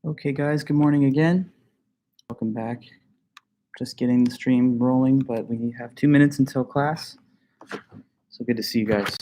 Okay, guys, good morning again. Welcome back. Just getting the stream rolling, but we have 2 minutes until class. So good to see you guys.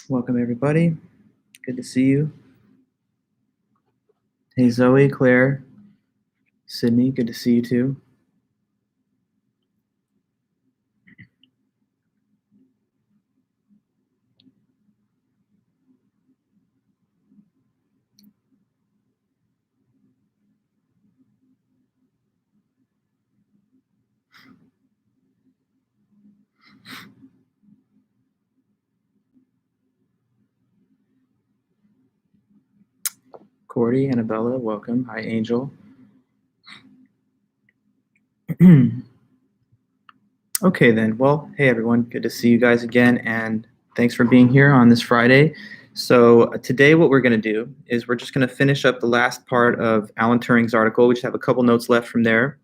Welcome, everybody. Good to see you. Hey, Zoe, Claire, Sydney, good to see you too. Cordy, Annabella, welcome. Hi, Angel. Okay, then. Well, hey, everyone. Good to see you guys again, and thanks for being here on this Friday. So today what we're going to do is we're just going to finish up the last part of Alan Turing's article. We just have a couple notes left from there,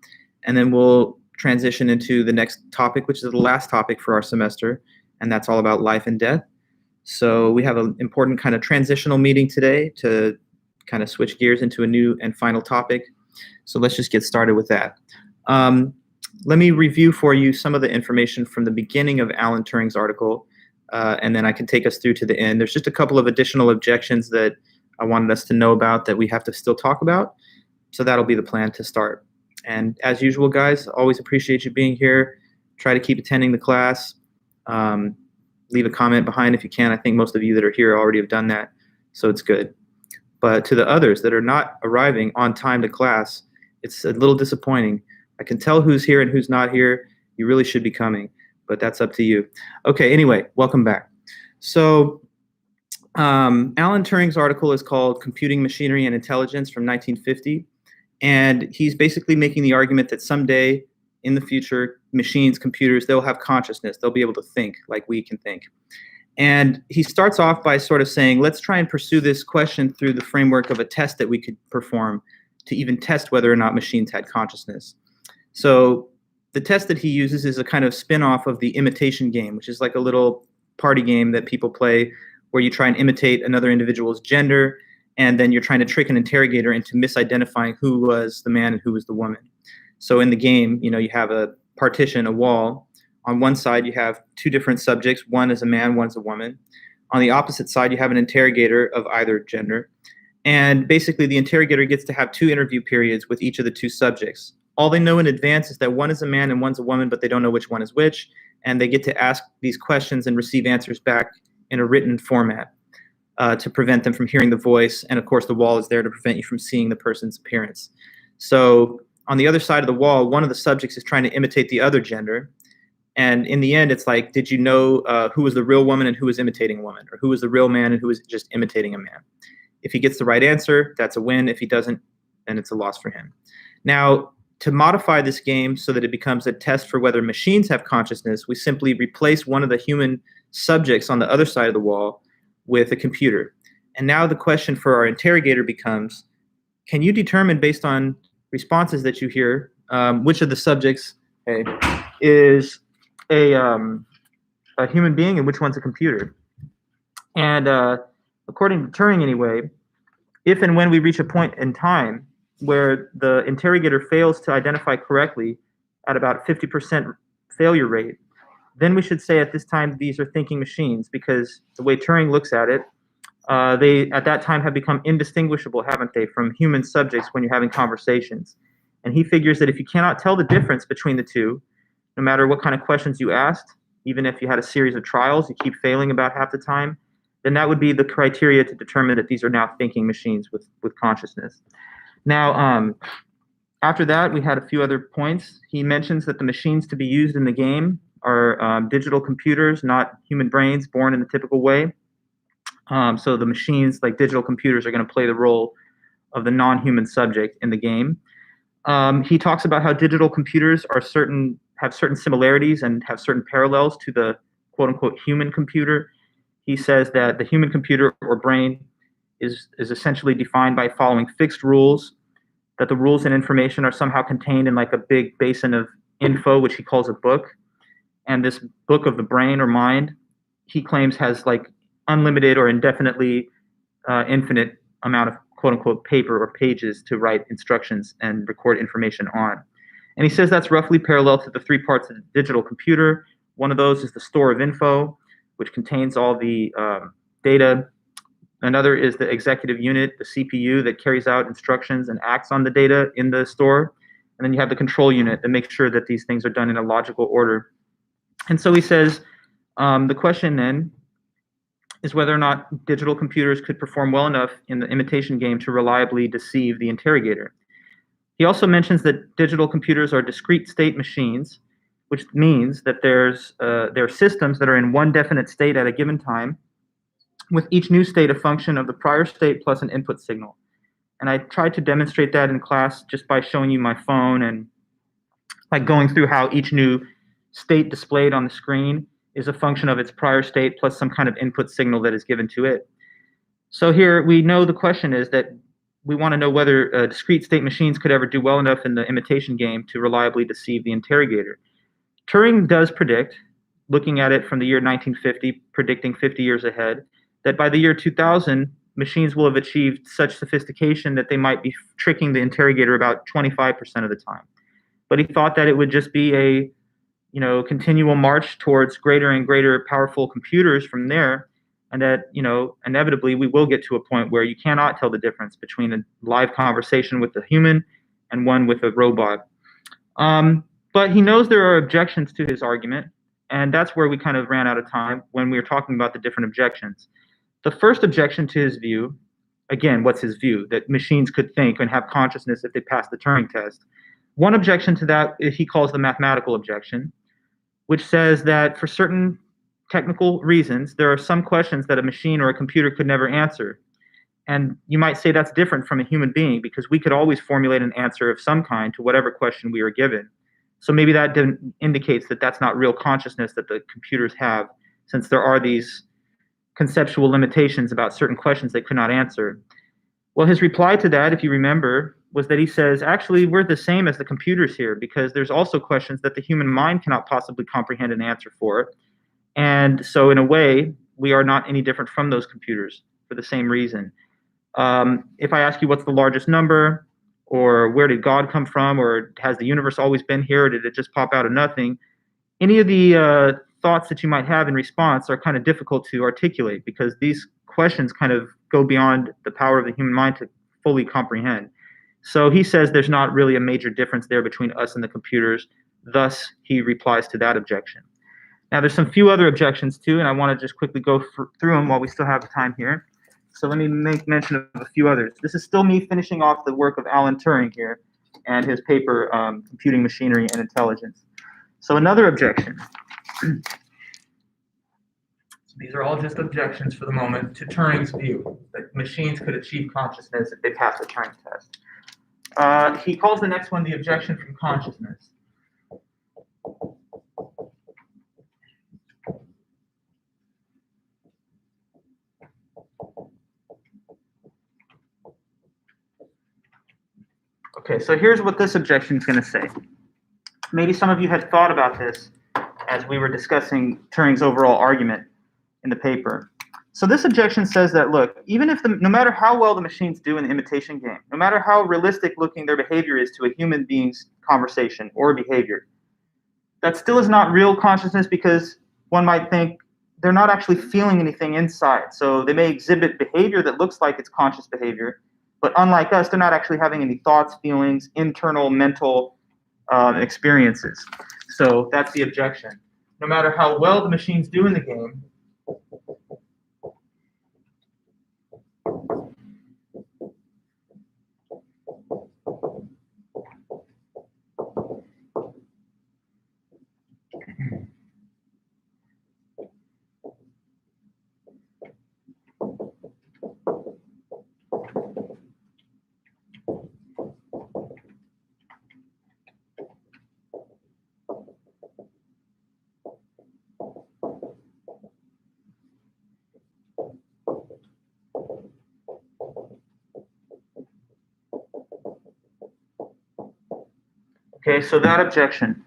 and then we'll transition into the next topic, which is the last topic for our semester, and that's all about life and death. So we have an important kind of transitional meeting today to kind of switch gears into a new and final topic. So let's just get started with that. Let me review for you some of the information from the beginning of Alan Turing's article, and then I can take us through to the end. There's just a couple of additional objections that I wanted us to know about that we have to still talk about. So that'll be the plan to start. And as usual, guys, always appreciate you being here. Try to keep attending the class. Leave a comment behind if you can. I think most of you that are here already have done that, so it's good. But to the others that are not arriving on time to class, it's a little disappointing. I can tell who's here and who's not here. You really should be coming, but that's up to you. Okay, anyway, welcome back. So Alan Turing's article is called Computing Machinery and Intelligence from 1950, and he's basically making the argument that someday in the future, machines, computers, they'll have consciousness. They'll be able to think like we can think. And he starts off by sort of saying, let's try and pursue this question through the framework of a test that we could perform to even test whether or not machines had consciousness. So the test that he uses is a kind of spin-off of the imitation game, which is like a little party game that people play where you try and imitate another individual's gender, and then you're trying to trick an interrogator into misidentifying who was the man and who was the woman. So in the game, you have a partition, a wall. On one side, you have two different subjects. One is a man, one is a woman. On the opposite side, you have an interrogator of either gender. And basically, the interrogator gets to have 2 interview periods with each of the 2 subjects. All they know in advance is that one is a man and one's a woman, but they don't know which one is which. And they get to ask these questions and receive answers back in a written format to prevent them from hearing the voice. And of course, the wall is there to prevent you from seeing the person's appearance. So on the other side of the wall, one of the subjects is trying to imitate the other gender. And in the end, it's like, did you know who was the real woman and who was imitating a woman? Or who was the real man and who was just imitating a man? If he gets the right answer, that's a win. If he doesn't, then it's a loss for him. Now, to modify this game so that it becomes a test for whether machines have consciousness, we simply replace one of the human subjects on the other side of the wall with a computer. And now the question for our interrogator becomes, can you determine based on responses that you hear, which of the subjects is a human being and which one's a computer? And according to Turing anyway, if and when we reach a point in time where the interrogator fails to identify correctly at about 50% failure rate, then we should say at this time these are thinking machines, because the way Turing looks at it, they at that time have become indistinguishable, haven't they, from human subjects when you're having conversations. And he figures that if you cannot tell the difference between the two, no matter what kind of questions you asked, even if you had a series of trials, you keep failing about half the time, then that would be the criteria to determine that these are now thinking machines with consciousness. Now, after that, we had a few other points. He mentions that the machines to be used in the game are digital computers, not human brains born in the typical way. So the machines, like digital computers, are going to play the role of the non-human subject in the game. He talks about how digital computers have certain similarities and have certain parallels to the quote-unquote human computer. He says that the human computer or brain is essentially defined by following fixed rules, that the rules and information are somehow contained in like a big basin of info, which he calls a book. And this book of the brain or mind, he claims has like unlimited or indefinitely infinite amount of quote-unquote paper or pages to write instructions and record information on. And he says that's roughly parallel to the three parts of the digital computer. One of those is the store of info, which contains all the data. Another is the executive unit, the CPU, that carries out instructions and acts on the data in the store. And then you have the control unit that makes sure that these things are done in a logical order. And so he says the question then is whether or not digital computers could perform well enough in the imitation game to reliably deceive the interrogator. He also mentions that digital computers are discrete state machines, which means that there are systems that are in one definite state at a given time, with each new state a function of the prior state plus an input signal. And I tried to demonstrate that in class just by showing you my phone and like going through how each new state displayed on the screen is a function of its prior state plus some kind of input signal that is given to it. So here we know the question is that we want to know whether discrete state machines could ever do well enough in the imitation game to reliably deceive the interrogator. Turing does predict, looking at it from the year 1950, predicting 50 years ahead, that by the year 2000, machines will have achieved such sophistication that they might be tricking the interrogator about 25% of the time. But he thought that it would just be a continual march towards greater and greater powerful computers from there, and that inevitably we will get to a point where you cannot tell the difference between a live conversation with a human and one with a robot. But he knows there are objections to his argument, and that's where we kind of ran out of time when we were talking about the different objections. The first objection to his view, again, what's his view? That machines could think and have consciousness if they pass the Turing test. One objection to that he calls the mathematical objection, which says that for certain technical reasons, there are some questions that a machine or a computer could never answer. And you might say that's different from a human being because we could always formulate an answer of some kind to whatever question we are given. So maybe that indicates that that's not real consciousness that the computers have, since there are these conceptual limitations about certain questions they could not answer. Well, his reply to that, if you remember, was that he says, actually, we're the same as the computers here because there's also questions that the human mind cannot possibly comprehend an answer for. And so in a way, we are not any different from those computers for the same reason. If I ask you what's the largest number, or where did God come from, or has the universe always been here, or did it just pop out of nothing, any of the thoughts that you might have in response are kind of difficult to articulate because these questions kind of go beyond the power of the human mind to fully comprehend. So he says there's not really a major difference there between us and the computers. Thus, he replies to that objection. Now, there's some few other objections too, and I want to just quickly go through them while we still have time here. So let me make mention of a few others. This is still me finishing off the work of Alan Turing here and his paper, Computing Machinery and Intelligence. So another objection. So these are all just objections for the moment to Turing's view that machines could achieve consciousness if they pass the Turing test. He calls the next one the objection from consciousness. Okay, so here's what this objection is going to say. Maybe some of you had thought about this as we were discussing Turing's overall argument in the paper. So this objection says that, look, even if no matter how well the machines do in the imitation game, no matter how realistic looking their behavior is to a human being's conversation or behavior, that still is not real consciousness because one might think they're not actually feeling anything inside. So they may exhibit behavior that looks like it's conscious behavior, but unlike us, they're not actually having any thoughts, feelings, internal mental experiences. So that's the objection. No matter how well the machines do in the game, Okay, so that objection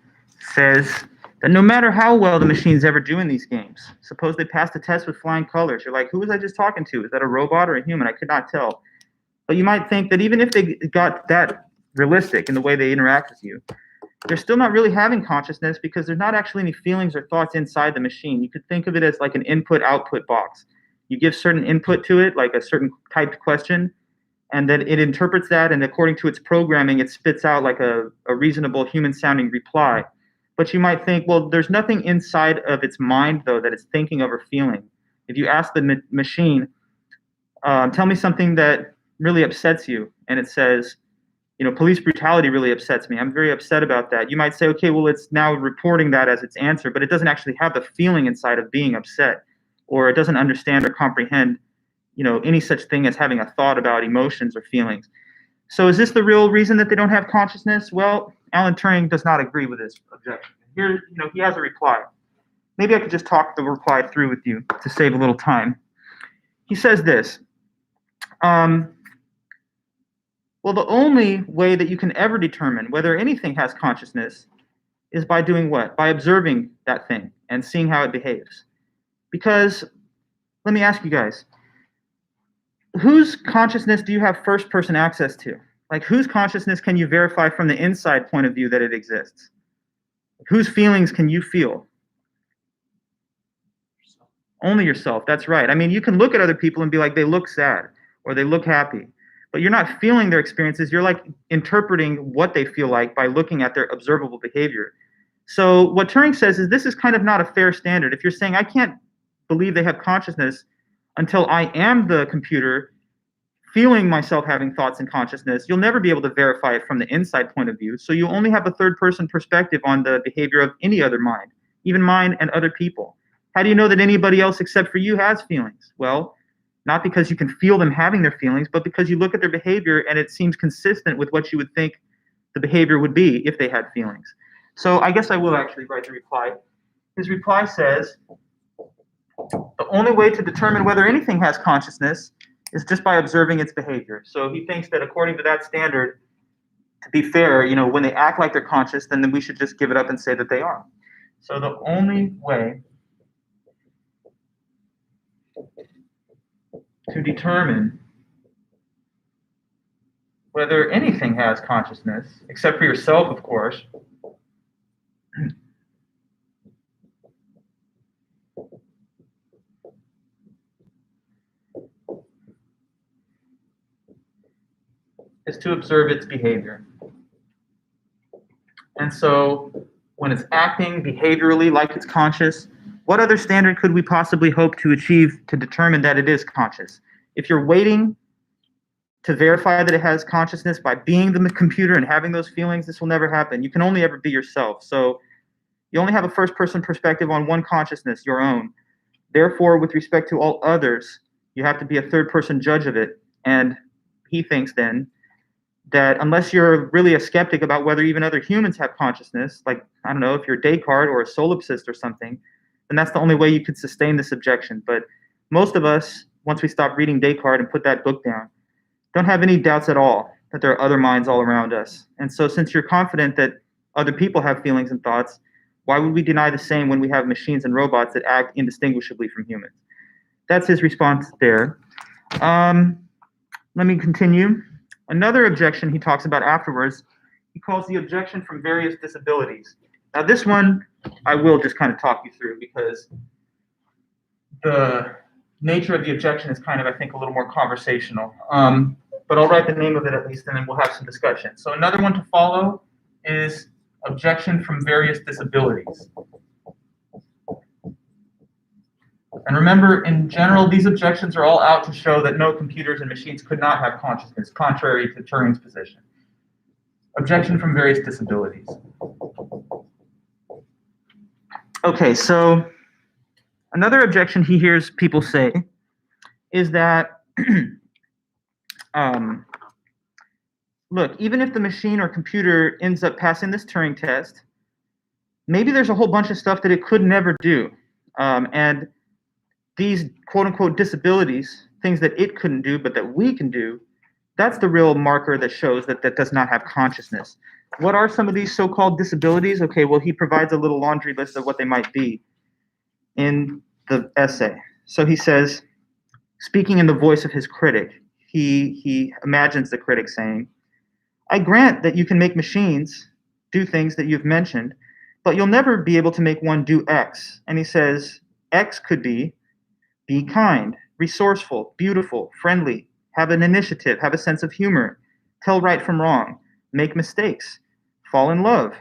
says that no matter how well the machine's ever doing these games, suppose they pass the test with flying colors. You're like, who was I just talking to? Is that a robot or a human? I could not tell. But you might think that even if they got that realistic in the way they interact with you, they're still not really having consciousness because there's not actually any feelings or thoughts inside the machine. You could think of it as like an input-output box. You give certain input to it, like a certain typed question, and then it interprets that, and according to its programming, it spits out like a reasonable human-sounding reply. But you might think, well, there's nothing inside of its mind, though, that it's thinking of or feeling. If you ask the machine, tell me something that really upsets you, and it says, police brutality really upsets me. I'm very upset about that. You might say, okay, well, it's now reporting that as its answer, but it doesn't actually have the feeling inside of being upset, or it doesn't understand or comprehend, any such thing as having a thought about emotions or feelings. So is this the real reason that they don't have consciousness? Well, Alan Turing does not agree with this objection. Here, he has a reply. Maybe I could just talk the reply through with you to save a little time. He says this. Well, the only way that you can ever determine whether anything has consciousness is by doing what? By observing that thing and seeing how it behaves. Because, let me ask you guys, whose consciousness do you have first-person access to? Like, whose consciousness can you verify from the inside point of view that it exists? Whose feelings can you feel? Only yourself, that's right. I mean, you can look at other people and be like, they look sad or they look happy. But you're not feeling their experiences. You're like interpreting what they feel like by looking at their observable behavior. So what Turing says is this is kind of not a fair standard. If you're saying, I can't believe they have consciousness until I am the computer feeling myself having thoughts and consciousness, you'll never be able to verify it from the inside point of view. So you only have a third-person perspective on the behavior of any other mind, even mine and other people. How do you know that anybody else except for you has feelings? Well, not because you can feel them having their feelings, but because you look at their behavior and it seems consistent with what you would think the behavior would be if they had feelings. So I guess I will actually write the reply. His reply says, the only way to determine whether anything has consciousness is just by observing its behavior. So he thinks that according to that standard, to be fair, when they act like they're conscious, then we should just give it up and say that they are. So the only way to determine whether anything has consciousness, except for yourself, of course, is to observe its behavior. And so when it's acting behaviorally like it's conscious, what other standard could we possibly hope to achieve to determine that it is conscious? If you're waiting to verify that it has consciousness by being the computer and having those feelings, this will never happen. You can only ever be yourself. So you only have a first-person perspective on one consciousness, your own. Therefore, with respect to all others, you have to be a third-person judge of it. And he thinks then that unless you're really a skeptic about whether even other humans have consciousness, like, I don't know, if you're Descartes or a solipsist or something, then that's the only way you could sustain this objection. But most of us, once we stop reading Descartes and put that book down, don't have any doubts at all that there are other minds all around us. And so since you're confident that other people have feelings and thoughts, why would we deny the same when we have machines and robots that act indistinguishably from humans? That's his response there. Let me continue. Another objection he talks about afterwards, he calls the objection from various disabilities. Now this one, I will just kind of talk you through because the nature of the objection is kind of, I think, a little more conversational. But I'll write the name of it at least, and then we'll have some discussion. So another one to follow is objection from various disabilities. And remember, in general, these objections are all out to show that no computers and machines could not have consciousness, contrary to Turing's position. Objection from various disabilities. Okay, so another objection he hears people say is that, look, even if the machine or computer ends up passing this Turing test, maybe there's a whole bunch of stuff that it could never do. And these quote-unquote disabilities, things that it couldn't do but that we can do, that's the real marker that shows that that does not have consciousness. What are some of these so-called disabilities? Okay, well, he provides a little laundry list of what they might be in the essay. So he says, speaking in the voice of his critic, he imagines the critic saying, I grant that you can make machines do things that you've mentioned, but you'll never be able to make one do X. And he says, X could be kind, resourceful, beautiful, friendly, have an initiative, have a sense of humor, tell right from wrong, make mistakes, fall in love,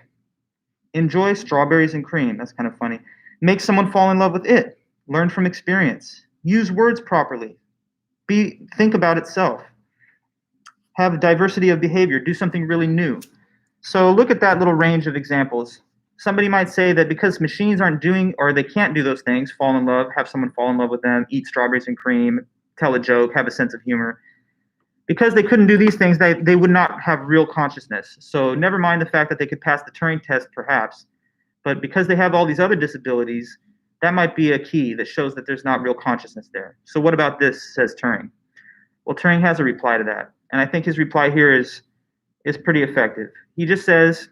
enjoy strawberries and cream. That's kind of funny. Make someone fall in love with it, learn from experience, use words properly, think about itself, have a diversity of behavior, do something really new. So look at that little range of examples. Somebody might say that because machines aren't doing, or they can't do those things, fall in love, have someone fall in love with them, eat strawberries and cream, tell a joke, have a sense of humor, because they couldn't do these things, they would not have real consciousness. So never mind the fact that they could pass the Turing test, perhaps, but because they have all these other disabilities, that might be a key that shows that there's not real consciousness there. So what about this, says Turing? Well, Turing has a reply to that, and I think his reply here is pretty effective. He just says,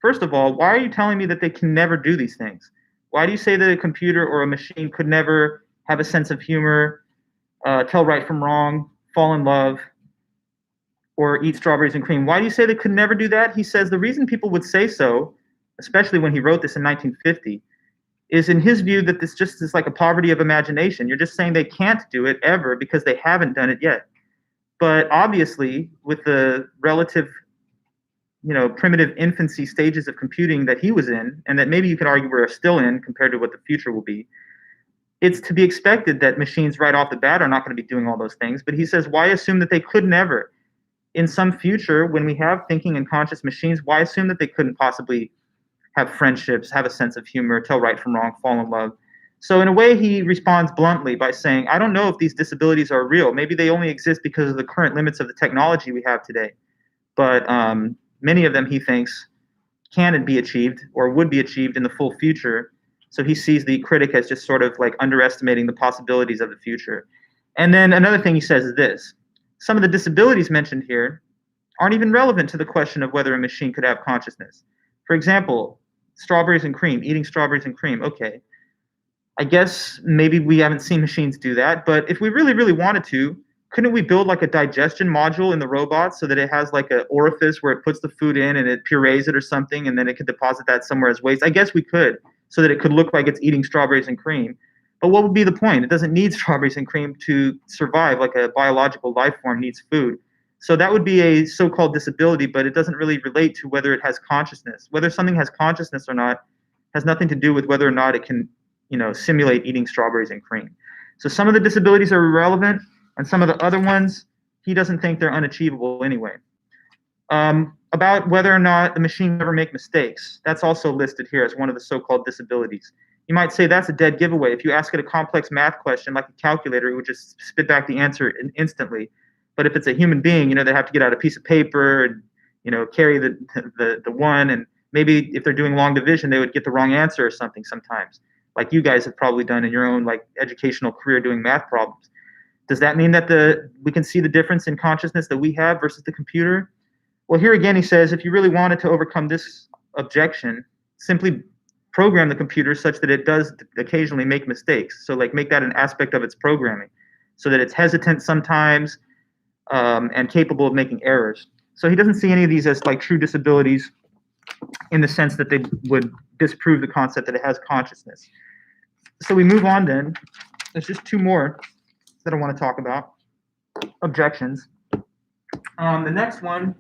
first of all, why are you telling me that they can never do these things? Why do you say that a computer or a machine could never have a sense of humor, tell right from wrong, fall in love, or eat strawberries and cream? Why do you say they could never do that? He says the reason people would say so, especially when he wrote this in 1950, is in his view that this just is like a poverty of imagination. You're just saying they can't do it ever because they haven't done it yet. But obviously, with the relative, primitive infancy stages of computing that he was in, and that maybe you could argue we're still in compared to what the future will be, it's to be expected that machines right off the bat are not going to be doing all those things. But he says, why assume that they could never? In some future, when we have thinking and conscious machines, why assume that they couldn't possibly have friendships, have a sense of humor, tell right from wrong, fall in love? So in a way, he responds bluntly by saying, I don't know if these disabilities are real. Maybe they only exist because of the current limits of the technology we have today. But many of them, he thinks, can be achieved or would be achieved in the full future. So he sees the critic as just sort of like underestimating the possibilities of the future. And then another thing he says is this. Some of the disabilities mentioned here aren't even relevant to the question of whether a machine could have consciousness. For example, strawberries and cream, eating strawberries and cream. Okay, I guess maybe we haven't seen machines do that, but if we really, really wanted to, couldn't we build like a digestion module in the robot so that it has like an orifice where it puts the food in and it purees it or something, and then it could deposit that somewhere as waste? I guess we could, so that it could look like it's eating strawberries and cream. But what would be the point? It doesn't need strawberries and cream to survive, like a biological life form needs food. So that would be a so-called disability, but it doesn't really relate to whether it has consciousness. Whether something has consciousness or not has nothing to do with whether or not it can, simulate eating strawberries and cream. So some of the disabilities are irrelevant, and some of the other ones, he doesn't think they're unachievable anyway. About whether or not the machine will ever make mistakes, that's also listed here as one of the so-called disabilities. You might say that's a dead giveaway. If you ask it a complex math question like a calculator, it would just spit back the answer instantly. But if it's a human being, they have to get out a piece of paper and, carry the one, and maybe if they're doing long division, they would get the wrong answer or something sometimes, like you guys have probably done in your own like educational career doing math problems. Does that mean that we can see the difference in consciousness that we have versus the computer? Well, here again, he says, if you really wanted to overcome this objection, simply program the computer such that it does occasionally make mistakes. So like make that an aspect of its programming so that it's hesitant sometimes and capable of making errors. So he doesn't see any of these as like true disabilities in the sense that they would disprove the concept that it has consciousness. So we move on then. There's just two more that I want to talk about. Objections. The next one,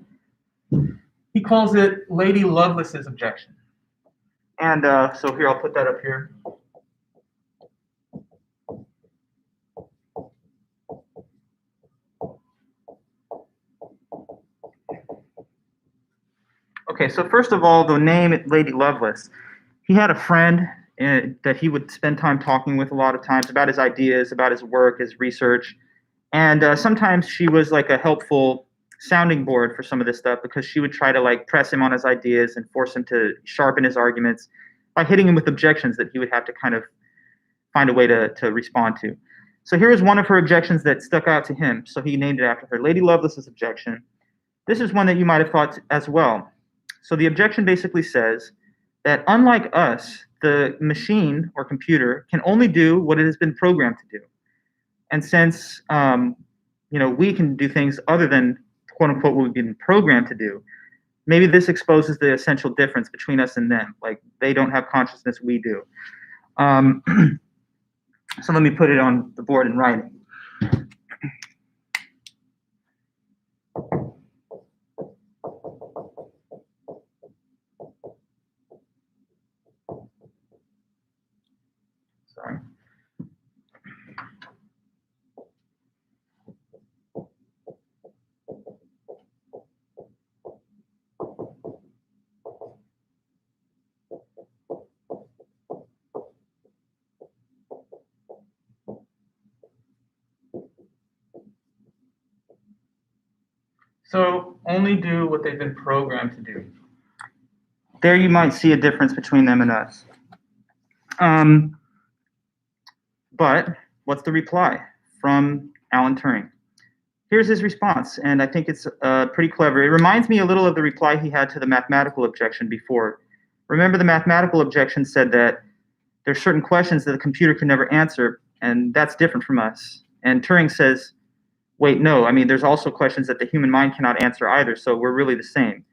he calls it Lady Loveless's objection. And so here, I'll put that up here. Okay, so first of all, the name Lady Loveless. He had a friend that he would spend time talking with a lot of times about his ideas, about his work, his research. And sometimes she was like a helpful sounding board for some of this stuff because she would try to like press him on his ideas and force him to sharpen his arguments by hitting him with objections that he would have to kind of find a way to respond to. So here is one of her objections that stuck out to him. So he named it after her, Lady Lovelace's objection. This is one that you might have thought as well. So the objection basically says that unlike us, the machine or computer can only do what it has been programmed to do. And since we can do things other than quote unquote what we've been programmed to do, maybe this exposes the essential difference between us and them. Like they don't have consciousness, we do. So let me put it on the board in writing. Sorry. So only do what they've been programmed to do. There you might see a difference between them and us. But what's the reply from Alan Turing? Here's his response, and I think it's pretty clever. It reminds me a little of the reply he had to the mathematical objection before. Remember, the mathematical objection said that there's certain questions that the computer can never answer, and that's different from us. And Turing says, wait, no, I mean, there's also questions that the human mind cannot answer either, so we're really the same.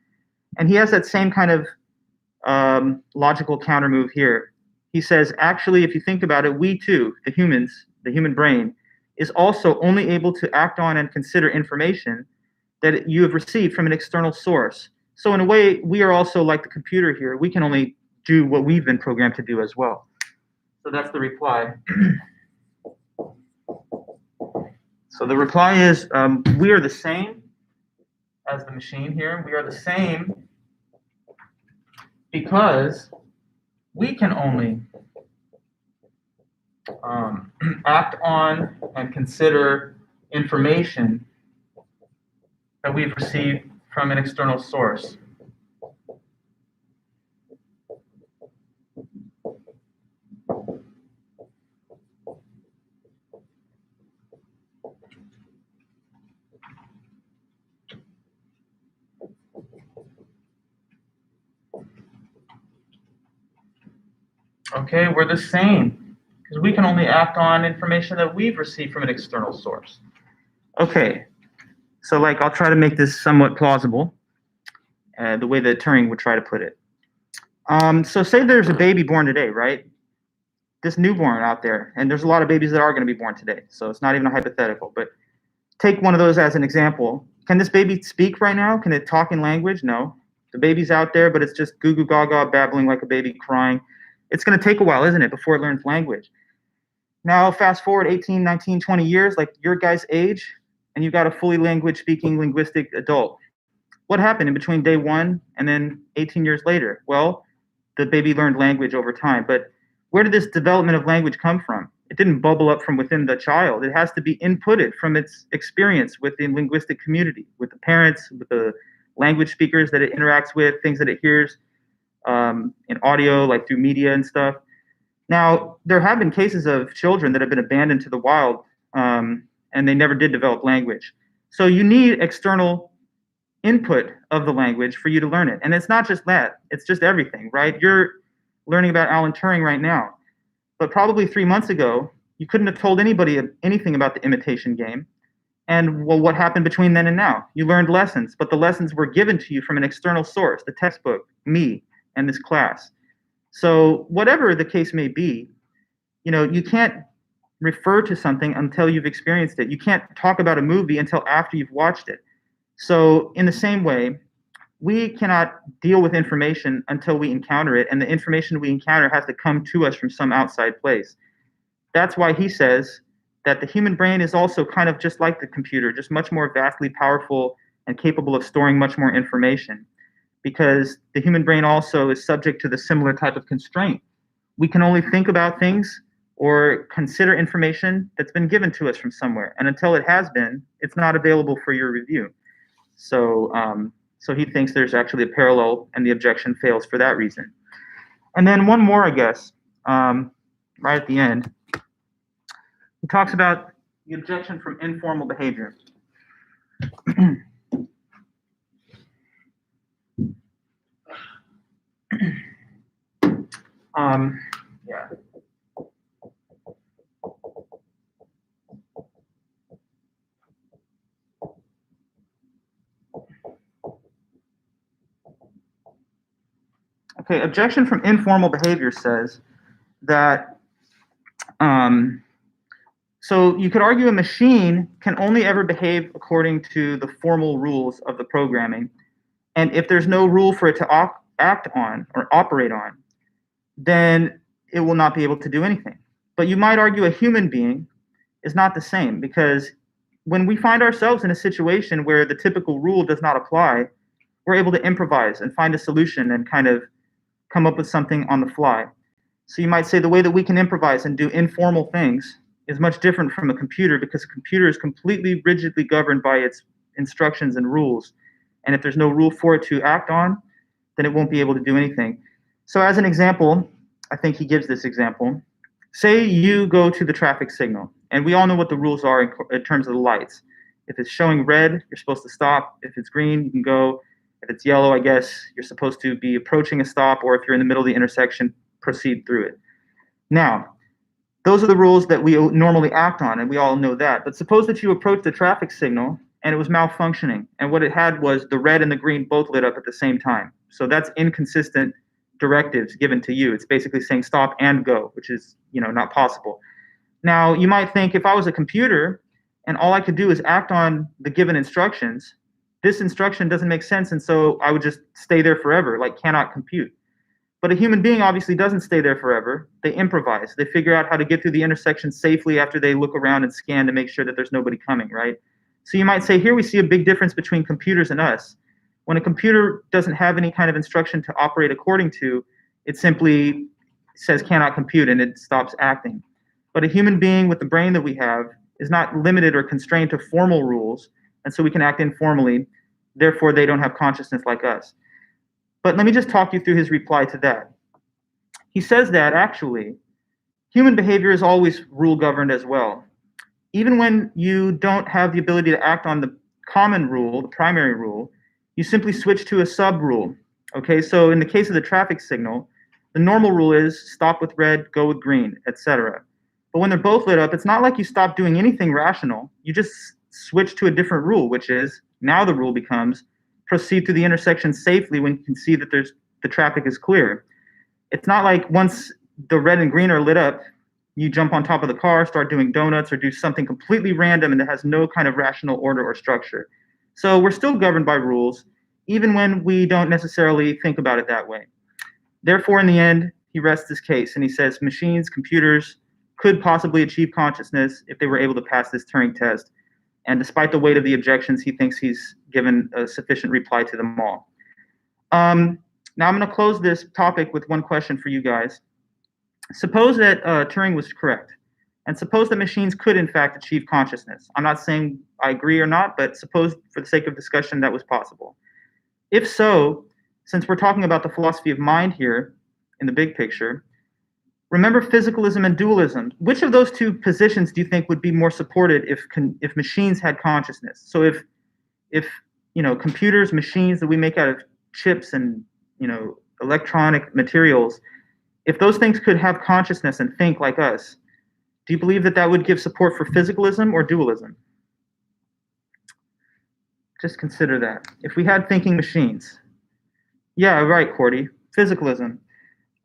And he has that same kind of logical counter move here. He says, actually, if you think about it, we too, the humans, the human brain, is also only able to act on and consider information that you have received from an external source. So in a way, we are also like the computer here. We can only do what we've been programmed to do as well. So that's the reply. So the reply is, we are the same as the machine here. We are the same because we can only act on and consider information that we've received from an external source. Okay, we're the same because we can only act on information that we've received from an external source. Okay, so I'll try to make this somewhat plausible, the way that Turing would try to put it. So say there's a baby born today, right? This newborn out there, and there's a lot of babies that are going to be born today, so it's not even a hypothetical, but take one of those as an example. Can this baby speak right now? Can it talk in language? No. The baby's out there, but it's just goo goo gaga, babbling like a baby, crying. It's going to take a while, isn't it, before it learns language? Now, fast forward 18, 19, 20 years, like your guy's age, and you've got a fully language-speaking linguistic adult. What happened in between day one and then 18 years later? Well, the baby learned language over time, but where did this development of language come from? It didn't bubble up from within the child. It has to be inputted from its experience with the linguistic community, with the parents, with the language speakers that it interacts with, things that it hears in audio, like through media and stuff. Now, there have been cases of children that have been abandoned to the wild, and they never did develop language. So you need external input of the language for you to learn it. And it's not just that. It's just everything, right? You're learning about Alan Turing right now. But probably 3 months ago, you couldn't have told anybody anything about the imitation game. And well, what happened between then and now? You learned lessons, but the lessons were given to you from an external source, the textbook, me, and this class. So whatever the case may be, you can't refer to something until you've experienced it. You can't talk about a movie until after you've watched it. So in the same way, we cannot deal with information until we encounter it, and the information we encounter has to come to us from some outside place. That's why he says that the human brain is also kind of just like the computer, just much more vastly powerful and capable of storing much more information, because the human brain also is subject to the similar type of constraint. We can only think about things or consider information that's been given to us from somewhere, and until it has been, it's not available for your review. So he thinks there's actually a parallel, and the objection fails for that reason. And then one more, I guess, right at the end. He talks about the objection from informal behavior. Yeah. Okay, objection from informal behavior says that so you could argue a machine can only ever behave according to the formal rules of the programming. And if there's no rule for it to act on or operate on, then it will not be able to do anything. But you might argue a human being is not the same, because when we find ourselves in a situation where the typical rule does not apply, we're able to improvise and find a solution and kind of come up with something on the fly. So you might say the way that we can improvise and do informal things is much different from a computer, because a computer is completely rigidly governed by its instructions and rules. And if there's no rule for it to act on, then it won't be able to do anything. So as an example, I think he gives this example. Say you go to the traffic signal, and we all know what the rules are in terms of the lights. If it's showing red, you're supposed to stop. If it's green, you can go. If it's yellow, I guess you're supposed to be approaching a stop, or if you're in the middle of the intersection, proceed through it. Now, those are the rules that we normally act on, and we all know that. But suppose that you approach the traffic signal and it was malfunctioning, and what it had was the red and the green both lit up at the same time. So that's inconsistent directives given to you. It's basically saying stop and go, which is, not possible. Now, you might think, if I was a computer and all I could do is act on the given instructions, this instruction doesn't make sense, and so I would just stay there forever, like cannot compute. But a human being obviously doesn't stay there forever. They improvise. They figure out how to get through the intersection safely after they look around and scan to make sure that there's nobody coming, right? So you might say, here we see a big difference between computers and us. When a computer doesn't have any kind of instruction to operate according to, it simply says cannot compute and it stops acting. But a human being with the brain that we have is not limited or constrained to formal rules, and so we can act informally. Therefore, they don't have consciousness like us. But let me just talk you through his reply to that. He says that actually, human behavior is always rule governed as well. Even when you don't have the ability to act on the common rule, the primary rule, you simply switch to a sub rule. Okay, so in the case of the traffic signal, the normal rule is stop with red, go with green, etc. But when they're both lit up, it's not like you stop doing anything rational. You just switch to a different rule, which is now the rule becomes proceed through the intersection safely when you can see that the traffic is clear. It's not like once the red and green are lit up, you jump on top of the car, start doing donuts, or do something completely random and that has no kind of rational order or structure. So we're still governed by rules, even when we don't necessarily think about it that way. Therefore, in the end, he rests his case and he says machines, computers, could possibly achieve consciousness if they were able to pass this Turing test. And despite the weight of the objections, he thinks he's given a sufficient reply to them all. Now I'm going to close this topic with one question for you guys. Suppose that Turing was correct, and suppose that machines could in fact achieve consciousness. I'm not saying I agree or not, but suppose for the sake of discussion that was possible. If so, since we're talking about the philosophy of mind here in the big picture, remember physicalism and dualism. Which of those two positions do you think would be more supported if machines had consciousness? So if computers, machines that we make out of chips and electronic materials, if those things could have consciousness and think like us, do you believe that that would give support for physicalism or dualism? Just consider that. If we had thinking machines. Yeah, right, Cordy. Physicalism.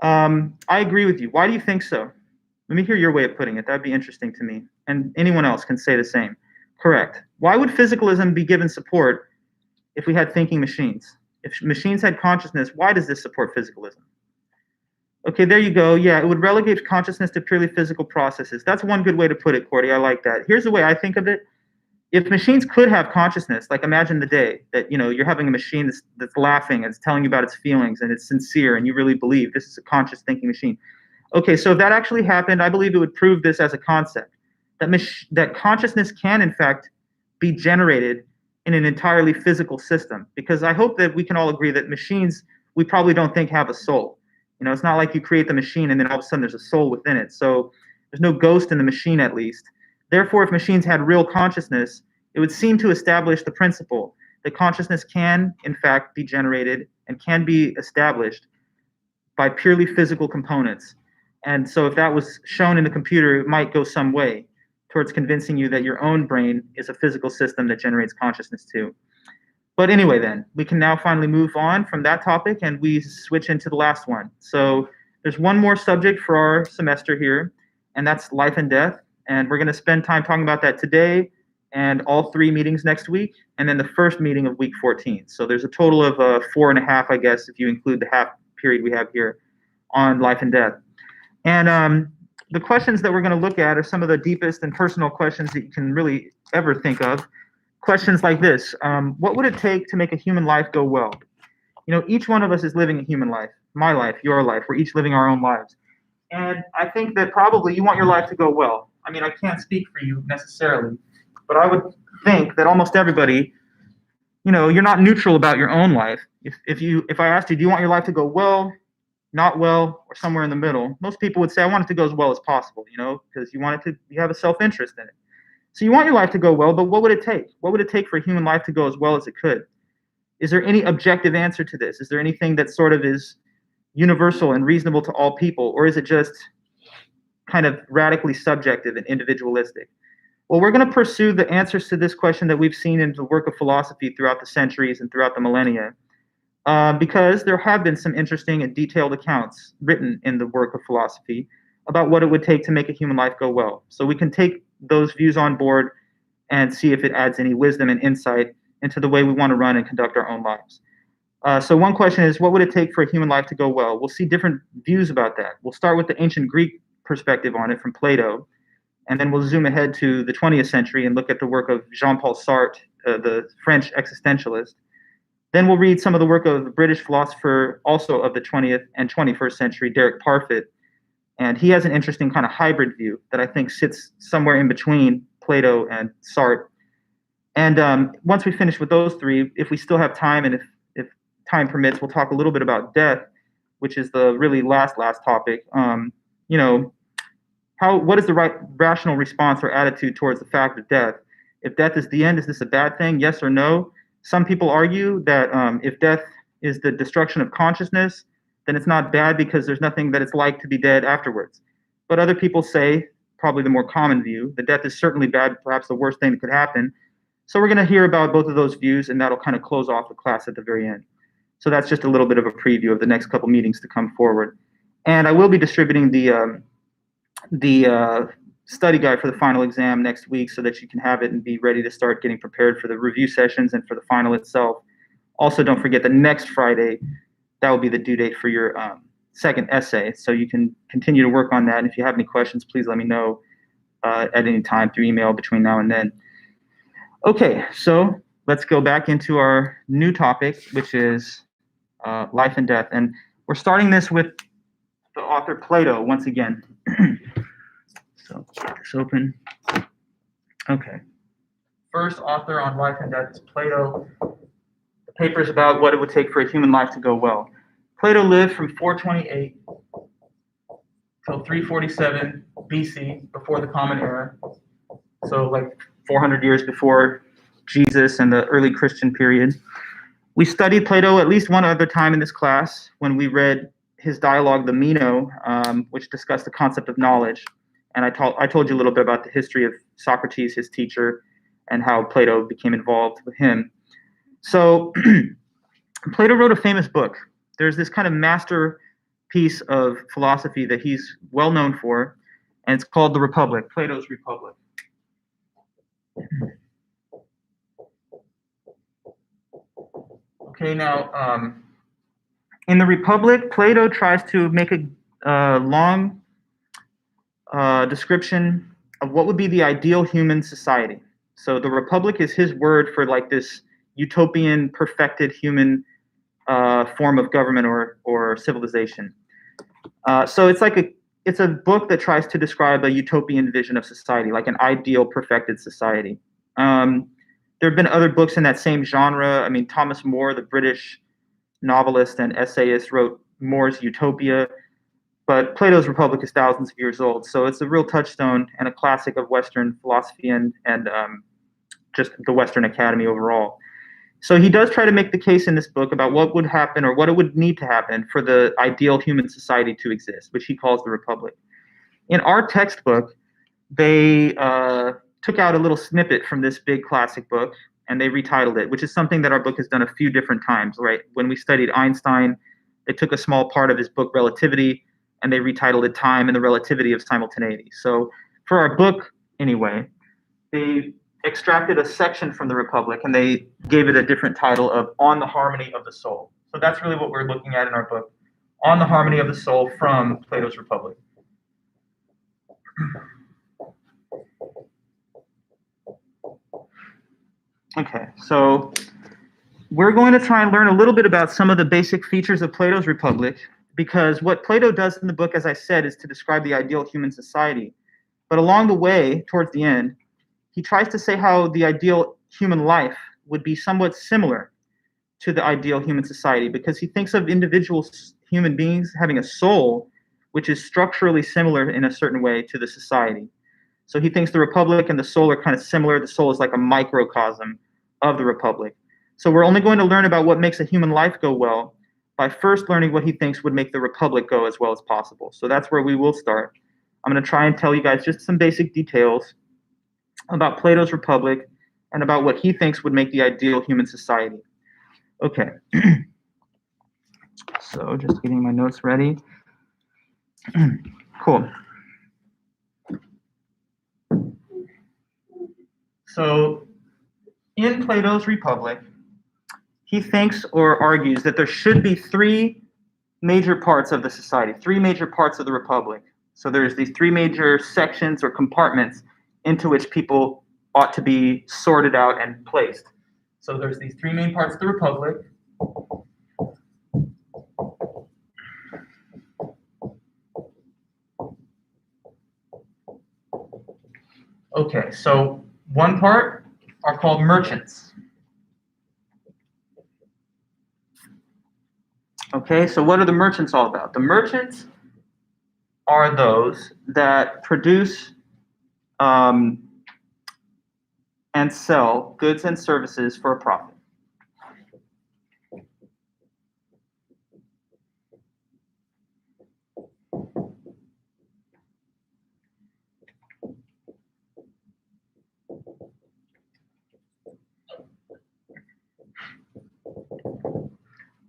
I agree with you. Why do you think so? Let me hear your way of putting it. That'd be interesting to me. And anyone else can say the same. Correct. Why would physicalism be given support if we had thinking machines? If machines had consciousness, why does this support physicalism? Okay, there you go. Yeah, it would relegate consciousness to purely physical processes. That's one good way to put it, Cordy. I like that. Here's the way I think of it. If machines could have consciousness, like imagine the day that you're having a machine that's laughing and it's telling you about its feelings and it's sincere and you really believe this is a conscious thinking machine. Okay, so if that actually happened, I believe it would prove this as a concept, that consciousness can in fact be generated in an entirely physical system. Because I hope that we can all agree that machines, we probably don't think have a soul. It's not like you create the machine and then all of a sudden there's a soul within it. So there's no ghost in the machine, at least. Therefore, if machines had real consciousness, it would seem to establish the principle that consciousness can, in fact, be generated and can be established by purely physical components. And so if that was shown in the computer, it might go some way towards convincing you that your own brain is a physical system that generates consciousness too. But anyway, then, we can now finally move on from that topic and we switch into the last one. So there's one more subject for our semester here, and that's life and death. And we're going to spend time talking about that today and all 3 meetings next week, and then the first meeting of week 14. So there's a total of 4.5, I guess, if you include the half period we have here on life and death. And the questions that we're going to look at are some of the deepest and personal questions that you can really ever think of. Questions like this: what would it take to make a human life go well? You know, each one of us is living a human life. My life, your life. We're each living our own lives. And I think that probably you want your life to go well. I mean, I can't speak for you necessarily, but I would think that almost everybody, you know, you're not neutral about your own life. If I asked you, do you want your life to go well, not well, or somewhere in the middle, most people would say, I want it to go as well as possible, you know, because you have a self-interest in it. So you want your life to go well, but what would it take? What would it take for a human life to go as well as it could? Is there any objective answer to this? Is there anything that sort of is universal and reasonable to all people, or is it just kind of radically subjective and individualistic? Well, we're going to pursue the answers to this question that we've seen in the work of philosophy throughout the centuries and throughout the millennia, because there have been some interesting and detailed accounts written in the work of philosophy about what it would take to make a human life go well. So we can take those views on board and see if it adds any wisdom and insight into the way we want to run and conduct our own lives. So one question is, what would it take for a human life to go well? We'll see different views about that. We'll start with the ancient Greek perspective on it from Plato, and then we'll zoom ahead to the 20th century and look at the work of Jean-Paul Sartre, the French existentialist. Then we'll read some of the work of the British philosopher also of the 20th and 21st century, Derek Parfit. And he has an interesting kind of hybrid view that I think sits somewhere in between Plato and Sartre. And once we finish with those 3, if we still have time and if time permits, we'll talk a little bit about death, which is the really last topic. You know, what is the right rational response or attitude towards the fact of death? If death is the end, is this a bad thing? Yes or no? Some people argue that if death is the destruction of consciousness, then it's not bad because there's nothing that it's like to be dead afterwards. But other people say, probably the more common view, that death is certainly bad, perhaps the worst thing that could happen. So we're going to hear about both of those views, and that'll kind of close off the class at the very end. So that's just a little bit of a preview of the next couple meetings to come forward. And I will be distributing the study guide for the final exam next week so that you can have it and be ready to start getting prepared for the review sessions and for the final itself. Also, don't forget that next Friday, that will be the due date for your second essay. So you can continue to work on that. And if you have any questions, please let me know at any time through email between now and then. Okay, so let's go back into our new topic, which is life and death. And we're starting this with the author Plato once again. So get this open. Okay. First author on life and death is Plato. The paper is about what it would take for a human life to go well. Plato lived from 428 till 347 BC, before the Common Era. So like 400 years before Jesus and the early Christian period. We studied Plato at least one other time in this class when we read his dialogue, the Meno, which discussed the concept of knowledge. And I told you a little bit about the history of Socrates, his teacher, and how Plato became involved with him. So Plato wrote a famous book. There's this kind of masterpiece of philosophy that he's well known for, and it's called The Republic, Plato's Republic. Okay, now, in The Republic, Plato tries to make a long description of what would be the ideal human society. So the Republic is his word for like this utopian, perfected human form of government or civilization. So it's a book that tries to describe a utopian vision of society, like an ideal, perfected society. There have been other books in that same genre. I mean, Thomas More, the British novelist and essayist, wrote More's Utopia. But Plato's Republic is thousands of years old, so it's a real touchstone and a classic of Western philosophy and just the Western Academy overall. So he does try to make the case in this book about what would happen or what it would need to happen for the ideal human society to exist, which he calls the Republic. In our textbook, they took out a little snippet from this big classic book and they retitled it, which is something that our book has done a few different times, right? When we studied Einstein, they took a small part of his book Relativity and they retitled it Time and the Relativity of Simultaneity. So for our book, anyway, they extracted a section from the Republic and they gave it a different title of On the Harmony of the Soul. So that's really what we're looking at in our book, On the Harmony of the Soul from Plato's Republic. Okay, so we're going to try and learn a little bit about some of the basic features of Plato's Republic, because what Plato does in the book, as I said, is to describe the ideal human society. But along the way, towards the end, he tries to say how the ideal human life would be somewhat similar to the ideal human society, because he thinks of individual human beings having a soul which is structurally similar in a certain way to the society. So he thinks the Republic and the soul are kind of similar. The soul is like a microcosm of the Republic. So we're only going to learn about what makes a human life go well by first learning what he thinks would make the Republic go as well as possible. So that's where we will start. I'm going to try and tell you guys just some basic details about Plato's Republic and about what he thinks would make the ideal human society. Okay. So just getting my notes ready. Cool. So in Plato's Republic, he thinks or argues that there should be three major parts of the society, three major parts of the Republic. So there's these three major sections or compartments into which people ought to be sorted out and placed. So there's these three main parts of the Republic. Okay, so one part are called merchants. Okay, so what are the merchants all about? The merchants are those that produce and sell goods and services for a profit.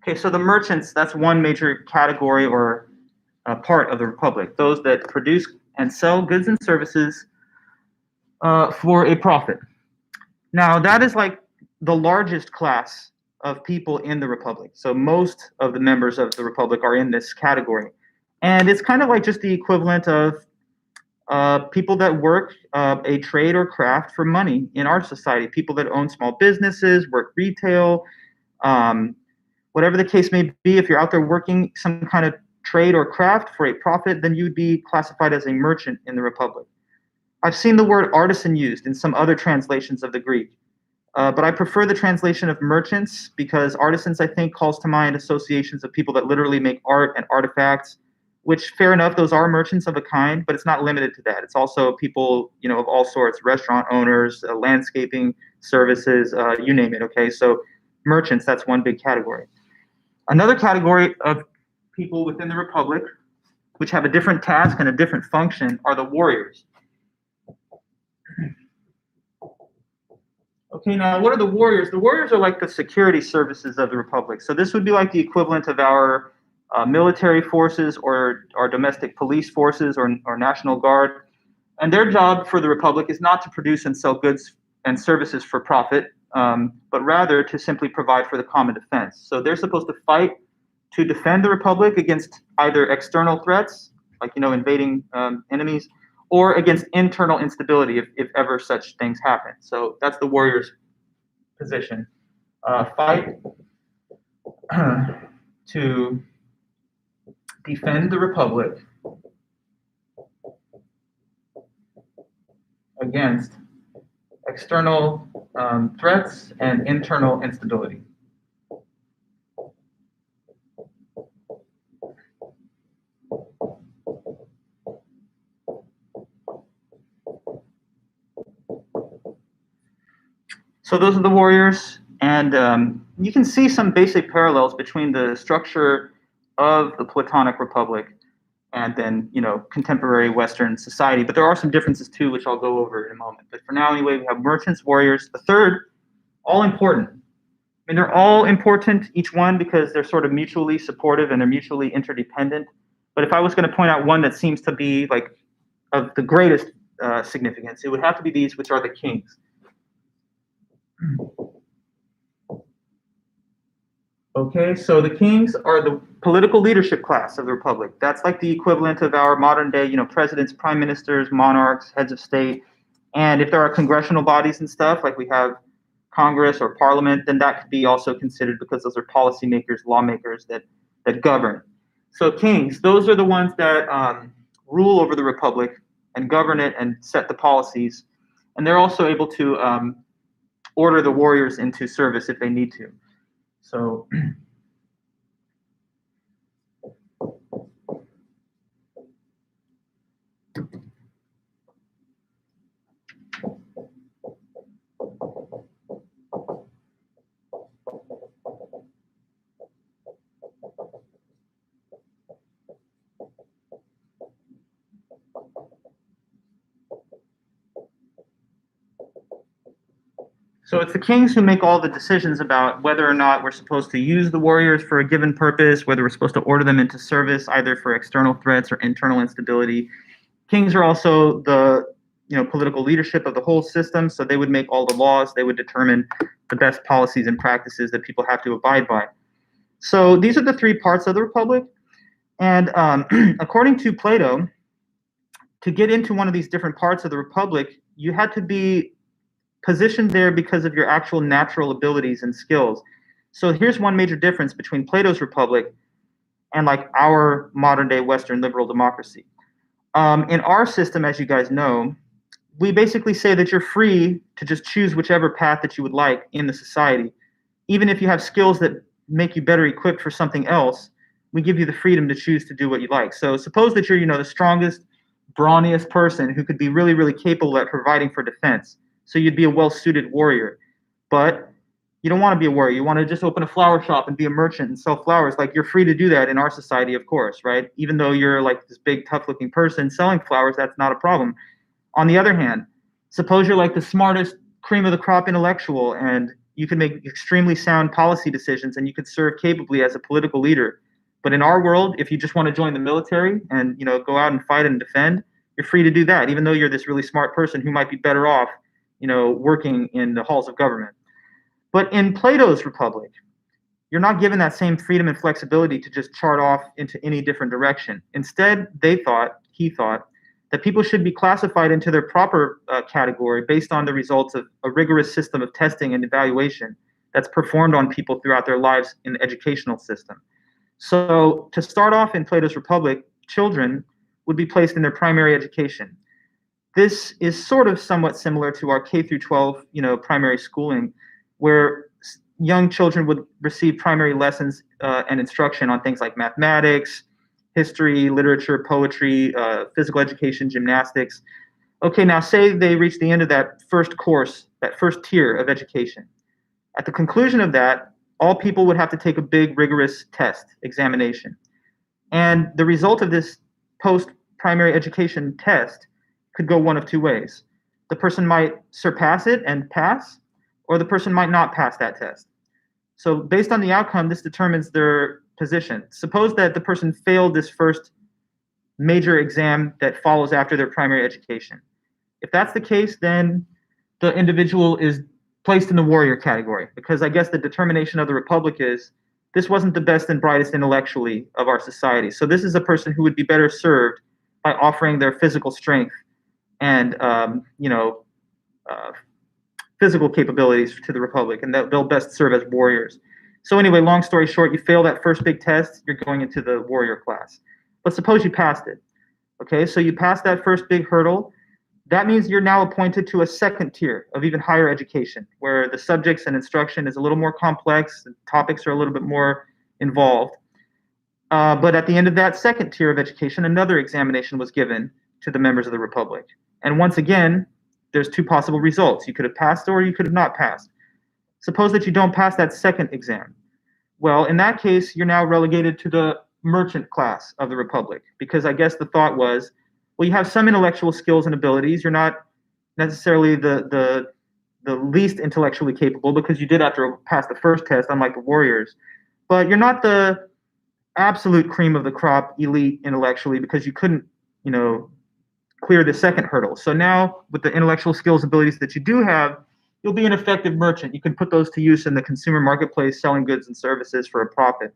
Okay, so the merchants, that's one major category or part of the Republic, those that produce and sell goods and services for a profit. Now, that is like the largest class of people in the Republic. So most of the members of the Republic are in this category. And it's kind of like just the equivalent of people that work a trade or craft for money in our society, people that own small businesses, work retail, whatever the case may be. If you're out there working some kind of trade or craft for a profit, then you'd be classified as a merchant in the Republic. I've seen the word artisan used in some other translations of the Greek, but I prefer the translation of merchants because artisans, I think, calls to mind associations of people that literally make art and artifacts, which, fair enough, those are merchants of a kind, but it's not limited to that. It's also people, of all sorts, restaurant owners, landscaping services, you name it, okay? So merchants, that's one big category. Another category of people within the Republic, which have a different task and a different function, are the warriors. Okay, now what are the warriors? The warriors are like the security services of the Republic. So this would be like the equivalent of our military forces or our domestic police forces or National Guard. And their job for the Republic is not to produce and sell goods and services for profit, but rather to simply provide for the common defense. So they're supposed to fight to defend the Republic against either external threats, like invading enemies, or against internal instability if ever such things happen. So that's the warrior's position. Fight to defend the Republic against external threats and internal instability. So those are the warriors, And you can see some basic parallels between the structure of the Platonic Republic and then, contemporary Western society. But there are some differences too, which I'll go over in a moment. But for now, anyway, we have merchants, warriors. The third, all important. I mean, they're all important, each one, because they're sort of mutually supportive and they're mutually interdependent. But if I was going to point out one that seems to be like of the greatest significance, it would have to be these, which are the kings. Okay, so the kings are the political leadership class of the republic. That's like the equivalent of our modern day, presidents, prime ministers, monarchs, heads of state. And if there are congressional bodies and stuff, like we have Congress or Parliament, then that could be also considered because those are policymakers, lawmakers that govern. So kings, those are the ones that rule over the republic and govern it and set the policies. And they're also able to order the warriors into service if they need to. So So it's the kings who make all the decisions about whether or not we're supposed to use the warriors for a given purpose, whether we're supposed to order them into service either for external threats or internal instability. Kings are also the political leadership of the whole system, so they would make all the laws, they would determine the best policies and practices that people have to abide by. So these are the three parts of the republic. And according to Plato, to get into one of these different parts of the republic, you had to be positioned there because of your actual natural abilities and skills. So here's one major difference between Plato's republic and like our modern day Western liberal democracy. In our system, as you guys know, we basically say that you're free to just choose whichever path that you would like in the society. Even if you have skills that make you better equipped for something else, we give you the freedom to choose to do what you like. So suppose that you're, the strongest, brawniest person who could be really, really capable at providing for defense. So you'd be a well-suited warrior. But you don't want to be a warrior. You want to just open a flower shop and be a merchant and sell flowers. Like, you're free to do that in our society, of course, right? Even though you're like this big, tough-looking person selling flowers, that's not a problem. On the other hand, suppose you're like the smartest, cream of the crop intellectual, and you can make extremely sound policy decisions and you could serve capably as a political leader. But in our world, if you just want to join the military and go out and fight and defend, you're free to do that, even though you're this really smart person who might be better off working in the halls of government. But in Plato's republic, you're not given that same freedom and flexibility to just chart off into any different direction. Instead, he thought, that people should be classified into their proper category based on the results of a rigorous system of testing and evaluation that's performed on people throughout their lives in the educational system. So to start off in Plato's republic, children would be placed in their primary education. This is sort of somewhat similar to our K through 12, primary schooling, where young children would receive primary lessons and instruction on things like mathematics, history, literature, poetry, physical education, gymnastics. Okay, now say they reach the end of that first course, that first tier of education. At the conclusion of that, all people would have to take a big, rigorous test, examination. And the result of this post-primary education test could go one of two ways. The person might surpass it and pass, or the person might not pass that test. So based on the outcome, this determines their position. Suppose that the person failed this first major exam that follows after their primary education. If that's the case, then the individual is placed in the warrior category, because I guess the determination of the republic is this wasn't the best and brightest intellectually of our society. So this is a person who would be better served by offering their physical strength and physical capabilities to the republic, and that they'll best serve as warriors. So anyway, long story short, you fail that first big test, you're going into the warrior class. But suppose you passed it. Okay, so you passed that first big hurdle. That means you're now appointed to a second tier of even higher education, where the subjects and instruction is a little more complex, the topics are a little bit more involved. But at the end of that second tier of education, another examination was given to the members of the republic. And once again, there's two possible results. You could have passed or you could have not passed. Suppose that you don't pass that second exam. Well, in that case, you're now relegated to the merchant class of the Republic, because I guess the thought was, well, you have some intellectual skills and abilities. You're not necessarily the least intellectually capable because you did have to pass the first test, unlike the warriors. But you're not the absolute cream of the crop elite intellectually because you couldn't, you know, clear the second hurdle. So now with the intellectual skills abilities that you do have, you'll be an effective merchant. You can put those to use in the consumer marketplace, selling goods and services for a profit.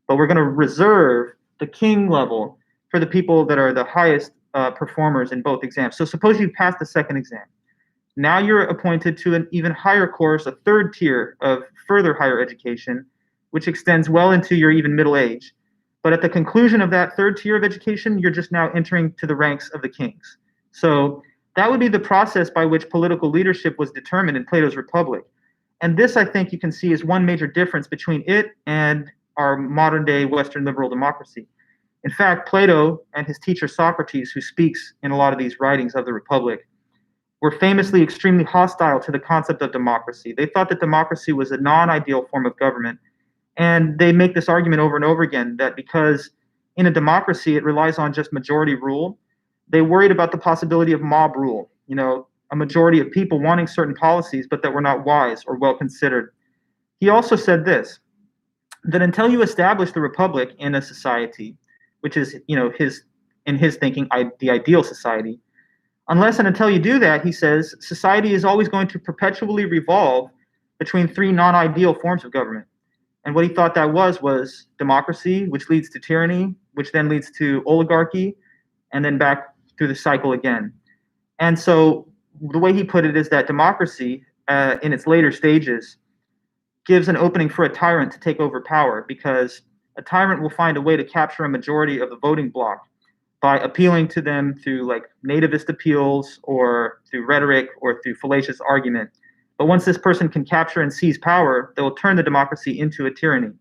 But we're going to reserve the king level for the people that are the highest performers in both exams. So suppose you pass the second exam. Now you're appointed to an even higher course, a third tier of further higher education, which extends well into your even middle age. But at the conclusion of that third tier of education, you're just now entering to the ranks of the kings. So that would be the process by which political leadership was determined in Plato's Republic. And this, I think, you can see is one major difference between it and our modern day Western liberal democracy. In fact, Plato and his teacher Socrates, who speaks in a lot of these writings of the Republic, were famously extremely hostile to the concept of democracy. They thought that democracy was a non-ideal form of government. And they make this argument over and over again that because in a democracy it relies on just majority rule, they worried about the possibility of mob rule, you know, a majority of people wanting certain policies but that were not wise or well considered. He also said this, that until you establish the republic in a society, which is, you know, in his thinking, the ideal society, unless and until you do that, he says, society is always going to perpetually revolve between three non-ideal forms of government. And what he thought that was democracy, which leads to tyranny, which then leads to oligarchy, and then back through the cycle again. And so the way he put it is that democracy, in its later stages, gives an opening for a tyrant to take over power, because a tyrant will find a way to capture a majority of the voting bloc by appealing to them through like nativist appeals or through rhetoric or through fallacious argument. But once this person can capture and seize power, they will turn the democracy into a tyranny.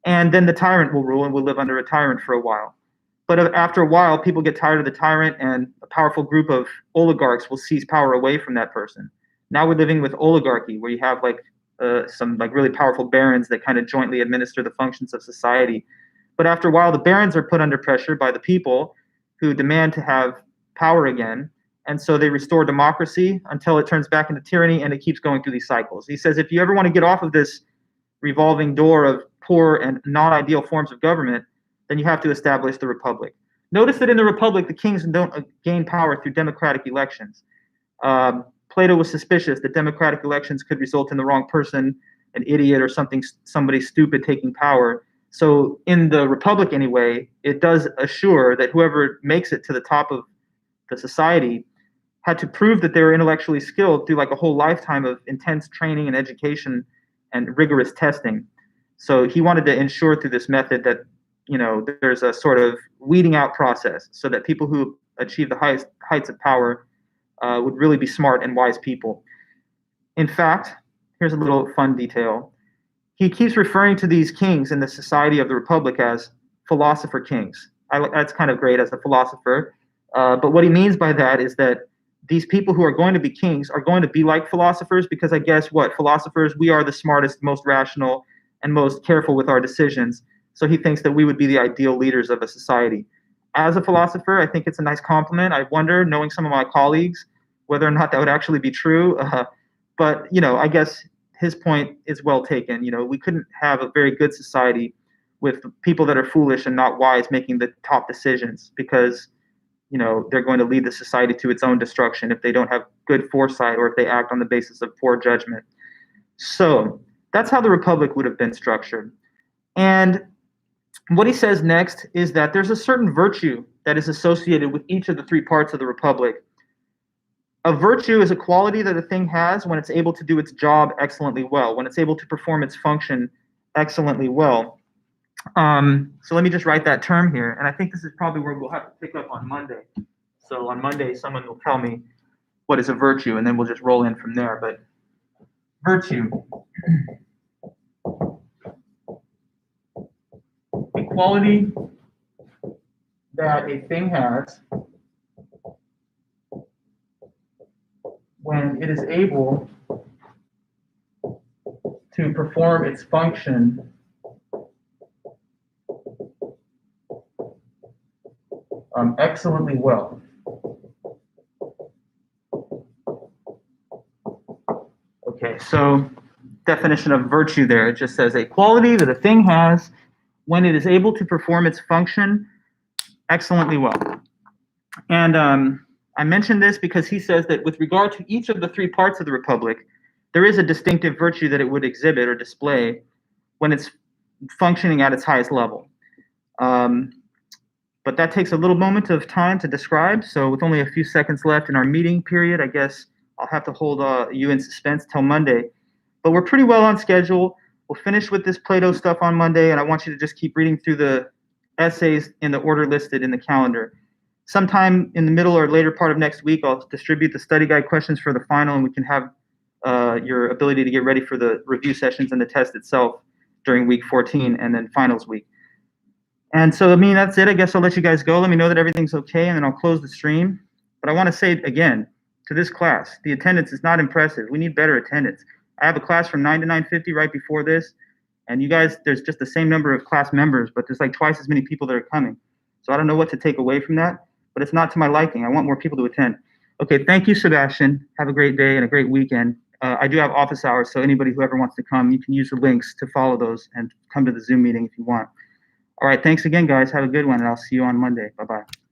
And then the tyrant will rule and will live under a tyrant for a while. But after a while, people get tired of the tyrant and a powerful group of oligarchs will seize power away from that person. Now we're living with oligarchy, where you have like some like really powerful barons that kind of jointly administer the functions of society. But after a while, the barons are put under pressure by the people who demand to have power again. And so they restore democracy until it turns back into tyranny, and it keeps going through these cycles. He says if you ever want to get off of this revolving door of poor and non-ideal forms of government, then you have to establish the republic. Notice that in the republic, the kings don't gain power through democratic elections. Plato was suspicious that democratic elections could result in the wrong person, an idiot or somebody stupid taking power. So in the republic anyway, it does assure that whoever makes it to the top of the society had to prove that they were intellectually skilled through like a whole lifetime of intense training and education and rigorous testing. So he wanted to ensure through this method that, you know, there's a sort of weeding out process so that people who achieve the highest heights of power would really be smart and wise people. In fact, here's a little fun detail. He keeps referring to these kings in the society of the republic as philosopher kings. That's kind of great as a philosopher. But what he means by that is that these people who are going to be kings are going to be like philosophers, because I guess what? Philosophers, we are the smartest, most rational, and most careful with our decisions. So he thinks that we would be the ideal leaders of a society. As a philosopher, I think it's a nice compliment. I wonder, knowing some of my colleagues, whether or not that would actually be true. But, you know, I guess his point is well taken. You know, we couldn't have a very good society with people that are foolish and not wise making the top decisions, because, you know, they're going to lead the society to its own destruction if they don't have good foresight or if they act on the basis of poor judgment. So that's how the republic would have been structured. And what he says next is that there's a certain virtue that is associated with each of the three parts of the republic. A virtue is a quality that a thing has when it's able to do its job excellently well, when it's able to perform its function excellently well. So let me just write that term here. And I think this is probably where we'll have to pick up on Monday. So on Monday, someone will tell me what is a virtue, and then we'll just roll in from there. But virtue, a quality that a thing has when it is able to perform its function excellently well. Okay, so definition of virtue there, it just says a quality that a thing has when it is able to perform its function excellently well. And I mentioned this because he says that with regard to each of the three parts of the republic, there is a distinctive virtue that it would exhibit or display when it's functioning at its highest level. But that takes a little moment of time to describe. So with only a few seconds left in our meeting period, I guess I'll have to hold you in suspense till Monday. But we're pretty well on schedule. We'll finish with this Plato stuff on Monday, and I want you to just keep reading through the essays in the order listed in the calendar. Sometime in the middle or later part of next week, I'll distribute the study guide questions for the final, and we can have your ability to get ready for the review sessions and the test itself during week 14 and then finals week. And so, I mean, that's it. I guess I'll let you guys go. Let me know that everything's okay, and then I'll close the stream. But I want to say again to this class, the attendance is not impressive. We need better attendance. I have a class from 9 to 9:50 right before this, and you guys, there's just the same number of class members, but there's like twice as many people that are coming. So I don't know what to take away from that, but it's not to my liking. I want more people to attend. Okay, thank you, Sebastian. Have a great day and a great weekend. I do have office hours, so anybody who ever wants to come, you can use the links to follow those and come to the Zoom meeting if you want. All right, thanks again, guys. Have a good one, and I'll see you on Monday. Bye-bye.